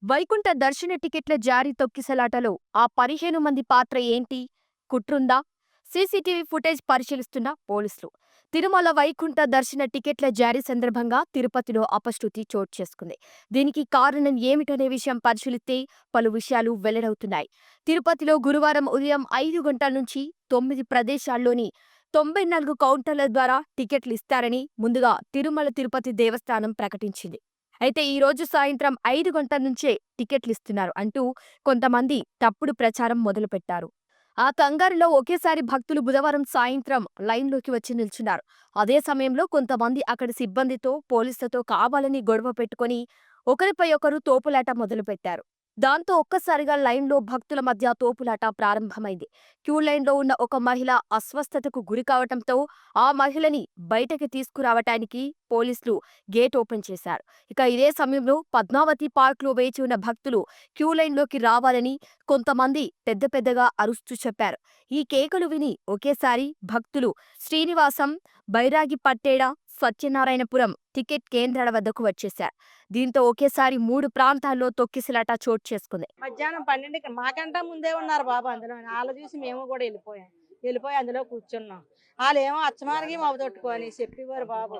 వైకుంఠ దర్శన టికెట్ల జారీ తొక్కిసలాటలో ఆ 15 మంది పాత్ర ఏంటి? కుట్రుందా? సీసీటీవీ ఫుటేజ్ పరిశీలిస్తున్న పోలీసులు. తిరుమల వైకుంఠ దర్శన టికెట్ల జారీ సందర్భంగా తిరుపతిలో అపశృతి చోటు చేసుకుంది. దీనికి కారణం ఏమిటనే విషయం పరిశీలిస్తే పలు విషయాలు వెల్లడవుతున్నాయి. తిరుపతిలో గురువారం ఉదయం 5 గంటల నుంచి 9 ప్రదేశాల్లోని 94 కౌంటర్ల ద్వారా టికెట్లు ఇస్తారని ముందుగా తిరుమల తిరుపతి దేవస్థానం ప్రకటించింది. అయితే ఈ రోజు సాయంత్రం 5 గంటల నుంచే టికెట్లిస్తున్నారు అంటూ కొంతమంది తప్పుడు ప్రచారం మొదలుపెట్టారు. ఆ కంగారులో ఒకేసారి భక్తులు బుధవారం సాయంత్రం లైన్లోకి వచ్చి నిల్చున్నారు. అదే సమయంలో కొంతమంది అక్కడి సిబ్బందితో, పోలీసులతో కావాలని గొడవ పెట్టుకొని ఒకరిపై ఒకరు తోపులాట మొదలుపెట్టారు. దాంతో ఒక్కసారిగా లైన్లో భక్తుల మధ్య తోపులాట ప్రారంభమైంది. క్యూ లైన్లో ఉన్న ఒక మహిళ అస్వస్థతకు గురి కావటంతో ఆ మహిళని బయటకి తీసుకురావటానికి పోలీసులు గేట్ ఓపెన్ చేశారు. ఇక ఇదే సమయంలో పద్మావతి పార్క్లో వేచి ఉన్న భక్తులు క్యూ లైన్లోకి రావాలని కొంతమంది పెద్ద పెద్దగా అరుస్తూ చెప్పారు. ఈ కేకలు విని ఒకేసారి భక్తులు శ్రీనివాసం, బైరాగి పట్టేడ, సత్యనారాయణపురం టికెట్ కేంద్రాల వద్దకు వచ్చేశారు. దీంతో ఒకేసారి 3 ప్రాంతాల్లో తొక్కిసలాట చోటు చేసుకుంది. మధ్యాహ్నం 12కి మాకంటా ముందే ఉన్నారు బాబు అందులో. ఆళ్ళు చూసి మేము కూడా వెళ్ళిపోయి అందులో కూర్చున్నాం. ఆళ్ళేమో అచ్చమానికి మొదలెట్టుకొని చెప్పేవారు బాబు.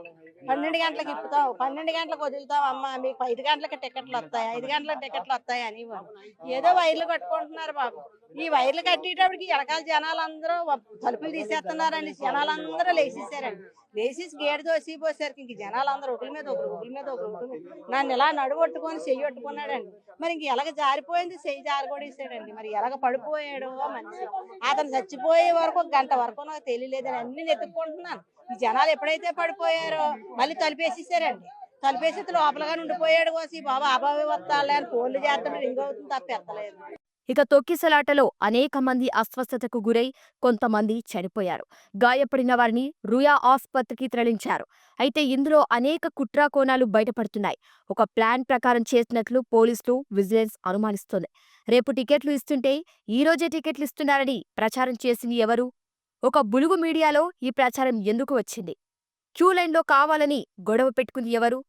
12 గంటలకు ఇప్పుతాం, 12 గంటలకు వదులుతాం అమ్మ, మీకు 5 గంటలకి టికెట్లు వస్తాయి, 5 గంటలకు టికెట్లు వస్తాయి అనేవారు. ఏదో వైర్లు కట్టుకుంటున్నారు బాబు. ఈ వైర్లు కట్టేటప్పటికి వెనకాల జనాలందరూ తలుపులు తీసేస్తున్నారండి. జనాలందరూ లేచేసారండి. లేచేసి గేటు తోసిపోసేసరికి ఇంక జనాలందరూ ఒకరి మీద ఒకరు నన్ను ఇలా నడువొట్టుకొని చెయ్యి పట్టుకున్నాడండి. మరి ఇంక ఎలాగ జారిపోయింది, చెయ్యి జారి కూడా ఇసాడండి. మరి ఎలాగ పడిపోయాడో మనిషి. అతను చచ్చిపోయే వరకు 1 గంట వరకు నాకు తెలియలేదని అన్ని వెతుక్కుంటున్నాను. ఈ జనాలు ఎప్పుడైతే పడిపోయారో మళ్ళీ తలుపేసేసారండి. తలుపేసి లోపలగా ఉండిపోయాడు కోసి బాబా అబావి వస్తాలే అని ఫోన్లు చేస్తాడు, రింగ్ అవుతుంది తప్ప ఎత్తలేదు. ఇక తొక్కిసలాటలో అనేక మంది అస్వస్థతకు గురై కొంతమంది చనిపోయారు. గాయపడిన వారిని రుయా ఆస్పత్రికి తరలించారు. అయితే ఇందులో అనేక కుట్రాకోణాలు బయటపడుతున్నాయి. ఒక ప్లాన్ ప్రకారం చేసినట్లు పోలీసులు, విజిలెన్స్ అనుమానిస్తోంది. రేపు టికెట్లు ఇస్తుంటే ఈ రోజే టికెట్లు ఇస్తున్నారని ప్రచారం చేసింది ఎవరు? ఒక బులుగు మీడియాలో ఈ ప్రచారం ఎందుకు వచ్చింది? క్యూ లైన్లో కావాలని గొడవ పెట్టుకుంది ఎవరు?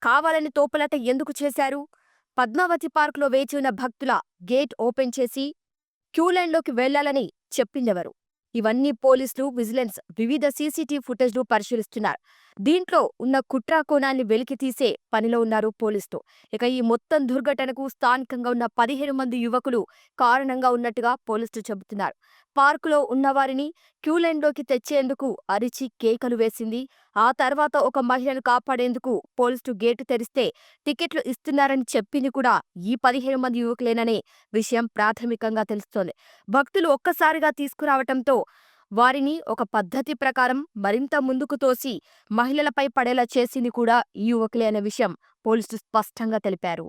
కావాలని తోపులాట ఎందుకు చేశారు? పద్మావతి పార్కులో వేచి ఉన్న భక్తుల గేట్ ఓపెన్ చేసి క్యూలైన్లోకి వెళ్లాలని చెప్పిందెవరు? ఇవన్నీ పోలీసులు, విజిలెన్స్ వివిధ సీసీటీవీ ఫుటేజ్లు పరిశీలిస్తున్నారు. దీంట్లో ఉన్న కుట్రా కోణాన్ని వెలికితీసే పనిలో ఉన్నారు పోలీసులు. ఇక ఈ మొత్తం దుర్ఘటనకు స్థానికంగా ఉన్న 15 మంది యువకులు కారణంగా ఉన్నట్టుగా పోలీసులు చెబుతున్నారు. పార్కులో ఉన్నవారిని క్యూలైన్లోకి తెచ్చేందుకు అరిచి కేకలు వేసింది. ఆ తర్వాత ఒక మహిళను కాపాడేందుకు పోలీసులు గేటు తెరిస్తే టికెట్లు ఇస్తున్నారని చెప్పింది కూడా ఈ 15 మంది యువకులేననే విషయం ప్రాథమికంగా తెలుస్తోంది. భక్తులు ఒక్కసారిగా తీసుకురావటంతో వారిని ఒక పద్ధతి ప్రకారం మరింత ముందుకు తోసి మహిళలపై పడేలా చేసింది కూడా ఈ యువకులే అనే విషయం పోలీసులు స్పష్టంగా తెలిపారు.